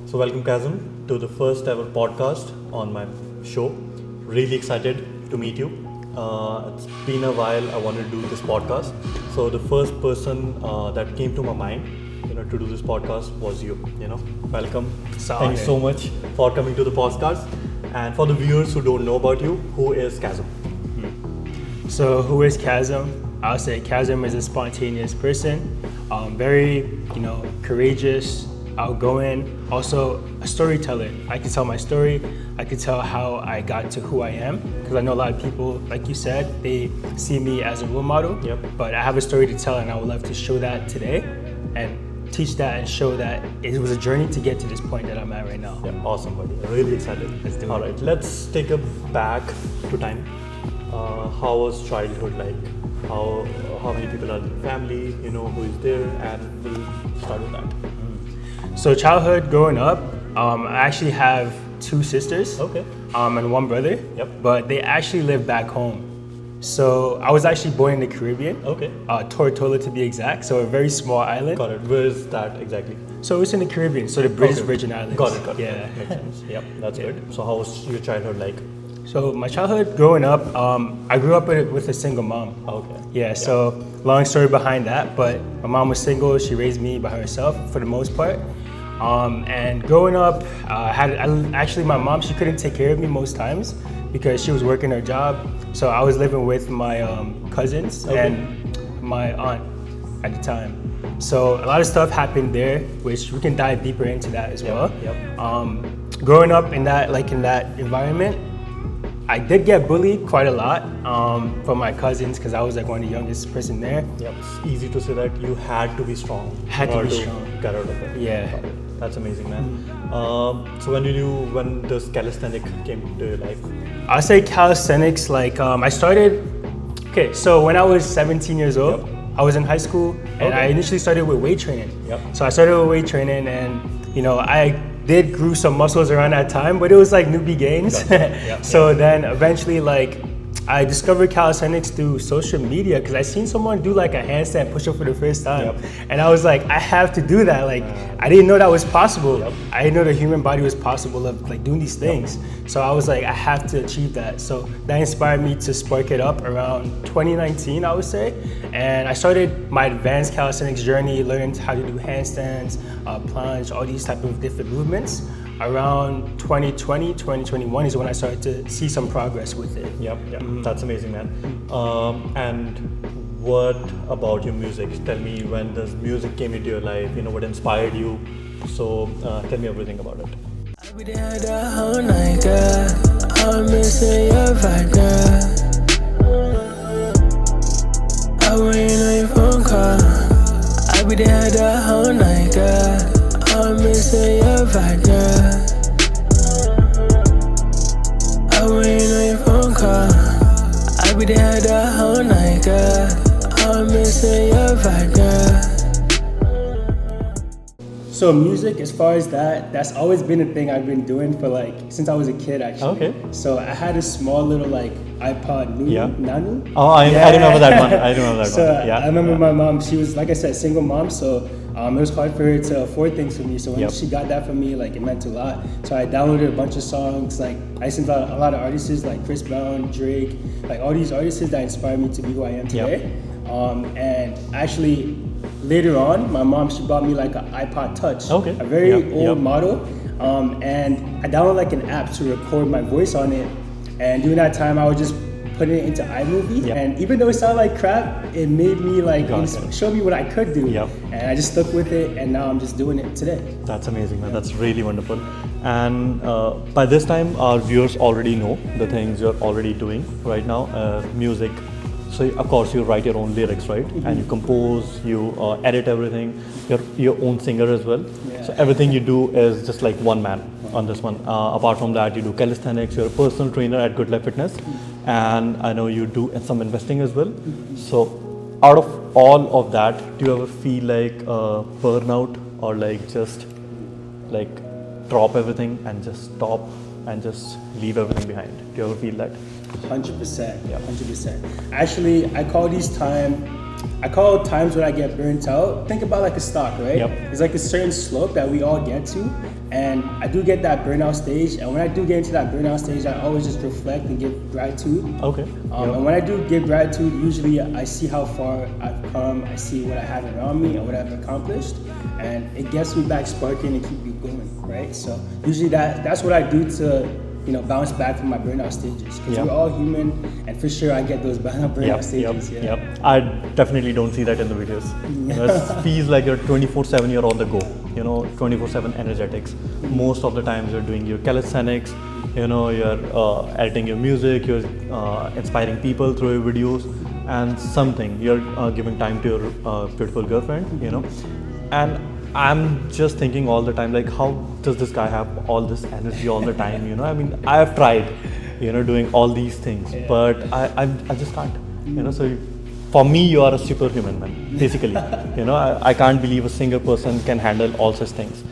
So, welcome, Kazim, to the first ever podcast on my show. Really excited to meet you. It's been a while. I wanted to do this podcast. So, the first person that came to my mind, to do this podcast was you. Welcome. Thank you so much for coming to the podcast. And for the viewers who don't know about you, who is Kazim? So, who is Kazim? I'll say Kazim is a spontaneous person, very, courageous, outgoing, also a storyteller. I can tell my story. I can tell how I got to who I am, because I know a lot of people, like you said, they see me as a role model. Yep. But I have a story to tell, and I would love to show that today and teach that and show that it was a journey to get to this point that I'm at right now. Yeah, awesome, buddy. Really excited. Let's do it. All right, let's take a back to time. How was childhood like? How many people are in the family? Who is there, and we'll start with that. So childhood, growing up, I actually have two sisters. Okay. And one brother. Yep. But they actually live back home. So I was actually born in the Caribbean. Okay. Tortola to be exact. So a very small island. Got it. Where is that exactly? So it's in the Caribbean. So the British Okay. Virgin Islands. Got it. Yeah. Makes sense. Yep. That's good. So how was your childhood like? So my childhood, growing up, I grew up with a single mom. Okay. Yeah, so long story behind that, but my mom was single. She raised me by herself for the most part. And growing up, actually my mom, she couldn't take care of me most times because she was working her job. So I was living with my cousins and my aunt at the time. So a lot of stuff happened there, which we can dive deeper into that as well. Yep. Growing up in that environment, I did get bullied quite a lot from my cousins because I was like one of the youngest person there. Yep. It's easy to say that you had to be strong. Had in to order be strong. Get out of it. Yeah. Got it. That's amazing, man. So when does calisthenics came into your life? I'll say calisthenics, I started, so when I was 17 years old, Yep. I was in high school and I Okay. initially started with weight training. Yep. So I started with weight training and, I did grew some muscles around that time, but it was like newbie gains. Gotcha. Yep. So then eventually I discovered calisthenics through social media because I seen someone do a handstand push-up for the first time. Yep. And I was like, I have to do that. I didn't know that was possible. Yep. I didn't know the human body was possible of doing these things. So I was like, I have to achieve that. So that inspired me to spark it up around 2019, I would say. And I started my advanced calisthenics journey, learning how to do handstands, plunge, all these type of different movements. Around 2020, 2021 is when I started to see some progress with it. Yep. That's amazing, man. And what about your music? Tell me, when does music came into your life? What inspired you? So tell me everything about it. I be there the whole night, girl. I'm missing your vibe, girl. I waiting on your phone call. I be there the whole night, girl. I'm missing your vibe, girl. I waiting on your phone call. I be there the whole night, girl. I'm missing your vibe, girl. So music, as far as that's always been a thing I've been doing for since I was a kid actually. Okay. So I had a small little iPod Nano. Oh, I remember that one. I remember that So one. Yeah. I remember my mom, she was, like I said, single mom, so it was hard for her to afford things for me. So when Yep. she got that for me, it meant a lot. So I downloaded a bunch of songs, I listened to a lot of artists like Chris Brown, Drake, all these artists that inspired me to be who I am today. And actually, later on, my mom, she bought me an iPod Touch, Okay. a very Yep, old yep. model, and I downloaded an app to record my voice on it. And during that time, I would just put it into iMovie, Yep. and even though it sounded like crap, it made me Gotcha. show me what I could do. Yep. And I just stuck with it, and now I'm just doing it today. That's amazing, man. That's really wonderful. And by this time, our viewers already know the things you're already doing right now. Music. So of course you write your own lyrics, right? Mm-hmm. And you compose, you edit everything. You're your own singer as well. Yeah. So everything you do is just like one man on this one. Apart from that, you do calisthenics. You're a personal trainer at Good Life Fitness, and I know you do some investing as well. So out of all of that, do you ever feel like burnout or just drop everything and just stop and just leave everything behind? Do you ever feel that? 100%. Yeah. 100%. Actually, I call times when I get burnt out. Think about a stock, right? Yep. There's a certain slope that we all get to. And I do get that burnout stage, and when I do get into that burnout stage, I always just reflect and give gratitude. Okay. And when I do give gratitude, usually I see how far I've come, I see what I have around me and what I've accomplished, and it gets me back sparking and keep me going, right? So usually that's what I do to, you know, bounce back from my burnout stages, because Yeah. we're all human, and for sure I get those burnout stages. Yep. I definitely don't see that in the videos. You know, it feels like you're 24/7, you're on the go. You know, 24/7 energetics. Most of the times you're doing your calisthenics. You know, you're editing your music. You're inspiring people through your videos, and something you're giving time to your beautiful girlfriend. You know, and I'm just thinking all the time, like, how does this guy have all this energy all the time? You know, I mean, I have tried, you know, doing all these things, but I just can't. You know, so for me, you are a superhuman, man. Basically, you know, I can't believe a single person can handle all such things.